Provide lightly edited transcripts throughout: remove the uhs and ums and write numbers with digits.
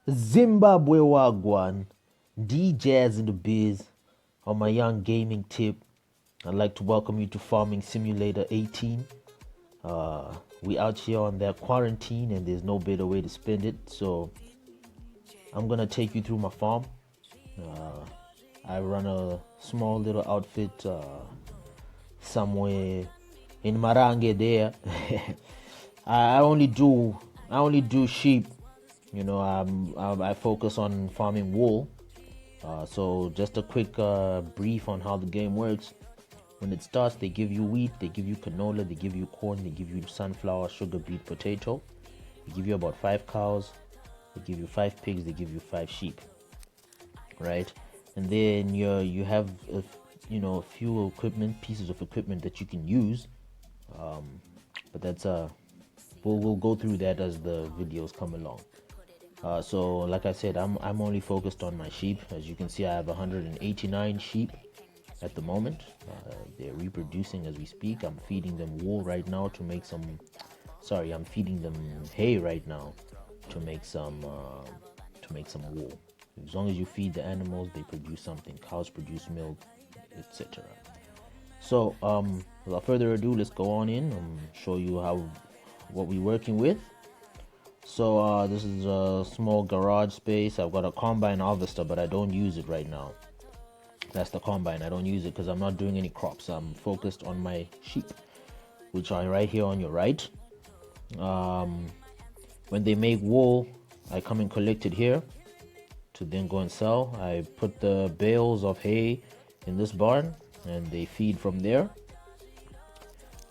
Zimbabwe Wagwan, DJs in the biz. On my young gaming tip, I'd like to welcome you to Farming Simulator 18. We out here on that quarantine and there's no better way to spend it. So I'm gonna take you through my farm. I run a small little outfit somewhere in Marange there. I only do sheep. You know, I focus on farming wool. So just a quick brief on how the game works. When it starts, they give you wheat, they give you canola, they give you corn, they give you sunflower, sugar beet, potato. They give you about 5 cows, they give you 5 pigs, they give you 5 sheep, right? And then you have a few pieces of equipment that you can use, but that's we'll go through that as the videos come along. So like I said, I'm only focused on my sheep. As you can see, I have 189 sheep at the moment. They're reproducing as we speak. I'm feeding them wool right now to make some. Sorry, I'm feeding them hay right now to make some wool. As long as you feed the animals, they produce something. Cows produce milk, etc. So without further ado, let's go on in and show you what we're working with. So this is a small garage space. I've got a combine harvester, but I don't use it right now. That's the combine. I don't use it because I'm not doing any crops. I'm focused on my sheep, which are right here on your right. When they make wool, I come and collect it here to then go and sell. I put the bales of hay in this barn and they feed from there.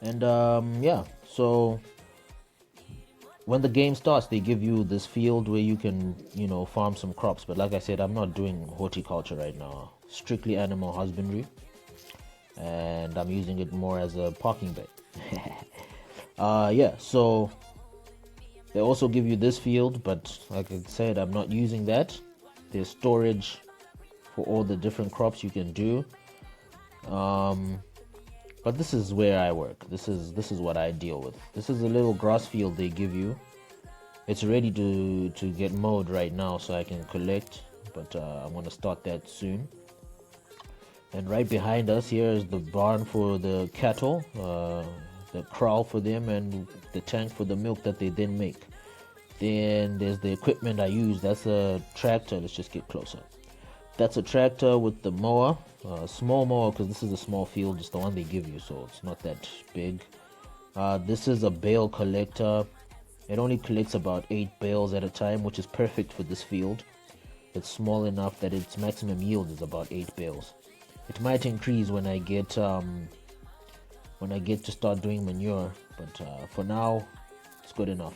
And so when the game starts, they give you this field where you can, farm some crops. But like I said, I'm not doing horticulture right now. Strictly animal husbandry. And I'm using it more as a parking bay. So they also give you this field, but like I said, I'm not using that. There's storage for all the different crops you can do. But this is where I work. This is what I deal with. This is a little grass field they give you. It's ready to get mowed right now, so I can collect. But I'm gonna start that soon. And right behind us here is the barn for the cattle, the kraal for them, and the tank for the milk that they then make. Then there's the equipment I use. That's a tractor. Let's just get closer. That's a tractor with the mower, small mower, because this is a small field. It's the one they give you, so it's not that big. This is a bale collector. It only collects about 8 bales at a time, which is perfect for this field. It's small enough that its maximum yield is about 8 bales. It might increase when I get to start doing manure, but for now, it's good enough.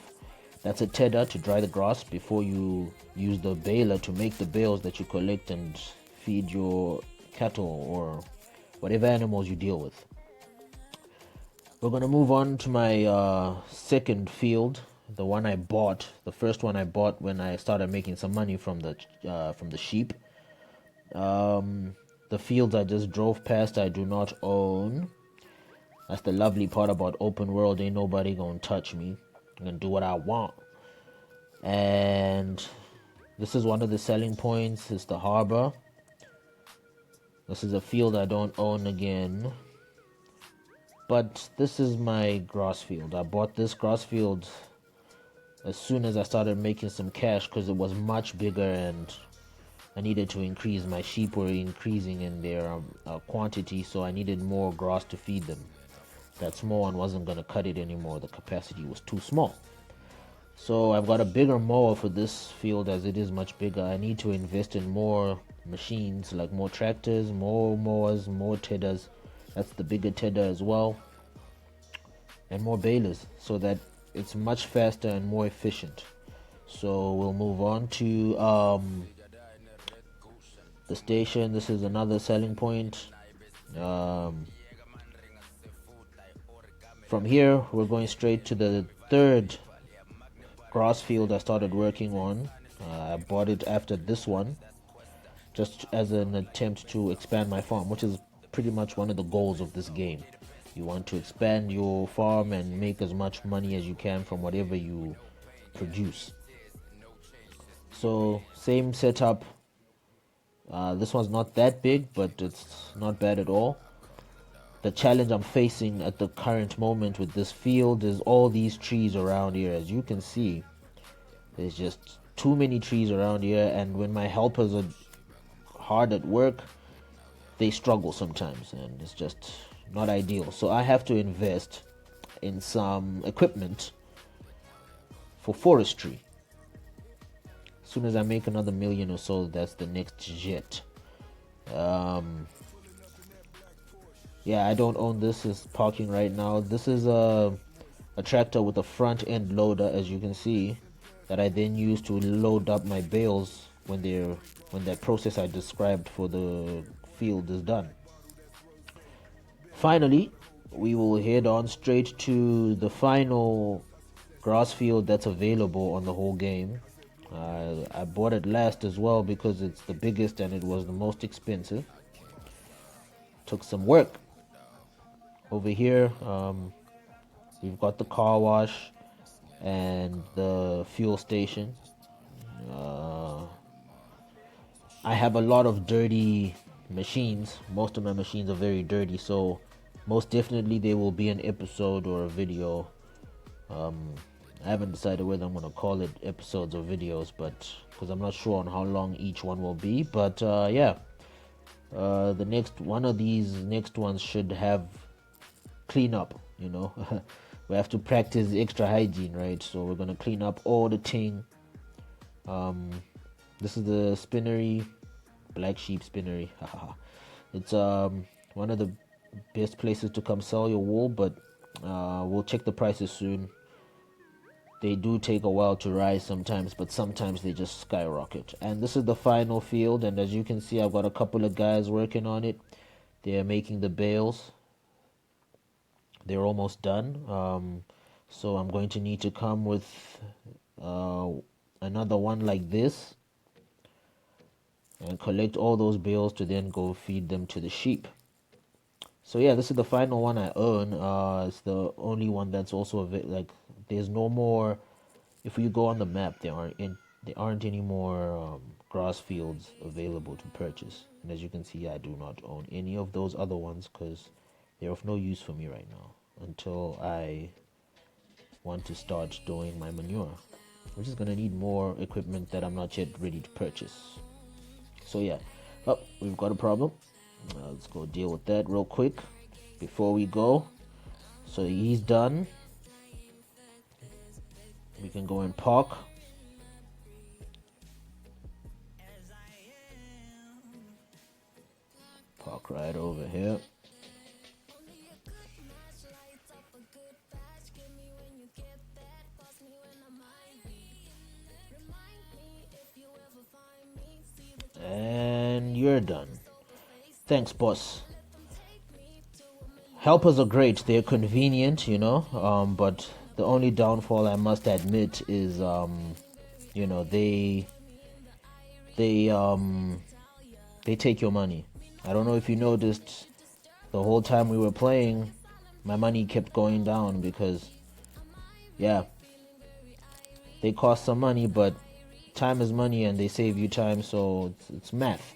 That's a tedder to dry the grass before you use the baler to make the bales that you collect and feed your cattle or whatever animals you deal with. We're going to move on to my second field, the one I bought, the first one I bought when I started making some money from the sheep. The fields I just drove past, I do not own. That's the lovely part about open world. Ain't nobody gonna touch me. I'm gonna do what I want. And this is one of the selling points. It's the harbor. This is a field I don't own again. But this is my grass field. I bought this grass field as soon as I started making some cash because it was much bigger and I needed to increase. My sheep were increasing in their quantity, so I needed more grass to feed them. That small one wasn't going to cut it anymore. The capacity was too small. So I've got a bigger mower for this field as it is much bigger. I need to invest in more machines, like more tractors, more mowers, more tedders. That's the bigger tedder as well. And more balers so that it's much faster and more efficient. So we'll move on to the station. This is another selling point. From here, we're going straight to the third grass field I started working on. I bought it after this one, just as an attempt to expand my farm, which is pretty much one of the goals of this game. You want to expand your farm and make as much money as you can from whatever you produce. So same setup. This one's not that big, but it's not bad at all. The challenge I'm facing at the current moment with this field is all these trees around here. As you can see, there's just too many trees around here, and when my helpers are hard at work, they struggle sometimes, and it's just not ideal. So I have to invest in some equipment for forestry. As soon as I make another million or so, that's the next jet. Yeah, I don't own this. It's parking right now. This is a tractor with a front end loader, as you can see, that I then use to load up my bales when that process I described for the field is done. Finally, we will head on straight to the final grass field that's available on the whole game. I bought it last as well because it's the biggest and it was the most expensive. Took some work. Over here, we've got the car wash and the fuel station. I have a lot of dirty machines. Most of my machines are very dirty, so most definitely there will be an episode or a video. I haven't decided whether I'm going to call it episodes or videos, but because I'm not sure on how long each one will be. But yeah, the next one of these next ones should have clean up. We have to practice extra hygiene, right? So we're gonna clean up all the ting. This is the spinnery, Black Sheep Spinnery. It's one of the best places to come sell your wool, but we'll check the prices soon. They do take a while to rise sometimes, but sometimes they just skyrocket. And this is the final field, and as you can see, I've got a couple of guys working on it. They're making the bales. They're almost done. So I'm going to need to come with another one like this and collect all those bales to then go feed them to the sheep. So yeah, this is the final one I own. It's the only one that's also like there's no more. If you go on the map, there aren't any more grass fields available to purchase. And as you can see, I do not own any of those other ones because they're of no use for me right now until I want to start doing my manure. We're just gonna need more equipment that I'm not yet ready to purchase. So yeah, we've got a problem. Let's go deal with that real quick before we go. So he's done. We can go and park. Park right over here. And you're done. Thanks, boss. Helpers are great. They're convenient, but the only downfall I must admit is, they take your money. I don't know if you noticed, the whole time we were playing, my money kept going down because, yeah, they cost some money, but time is money and they save you time, so it's math,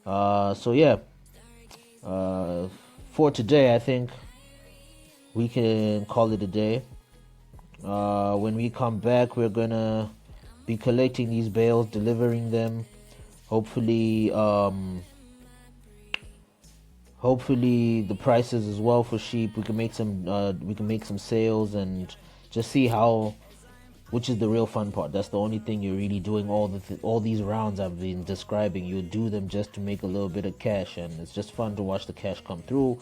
So yeah, for today, I think we can call it a day. When we come back, we're gonna be collecting these bales, delivering them. Hopefully the prices as well for sheep. We can make some sales and just see which is the real fun part. That's the only thing you're really doing. All these rounds I've been describing, you do them just to make a little bit of cash, and it's just fun to watch the cash come through.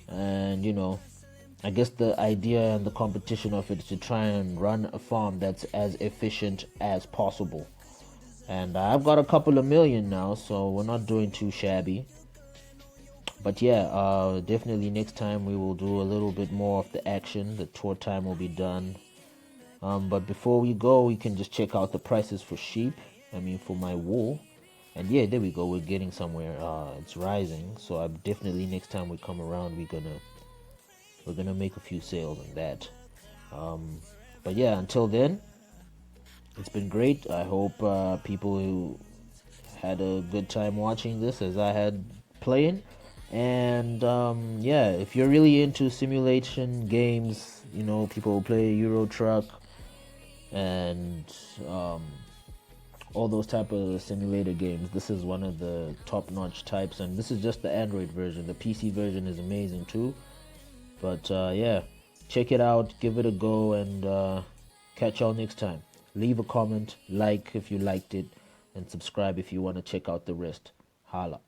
And I guess the idea and the competition of it is to try and run a farm that's as efficient as possible. And I've got a couple of million now, so we're not doing too shabby. But yeah, definitely next time we will do a little bit more of the action. The tour time will be done. But before we go, we can just check out the prices for for my wool. And yeah, there we go. We're getting somewhere. It's rising. So definitely next time we come around, we're gonna make a few sales on that. But yeah, until then, It's been great. I hope people who had a good time watching this as I had playing. And yeah, if you're really into simulation games, people play Euro Truck and um, all those type of simulator games. This is one of the top-notch types, and this is just the Android version. The PC version is amazing too. But yeah, check it out, give it a go, and catch y'all next time. Leave a comment, like if you liked it, and subscribe if you want to check out the rest. Holla.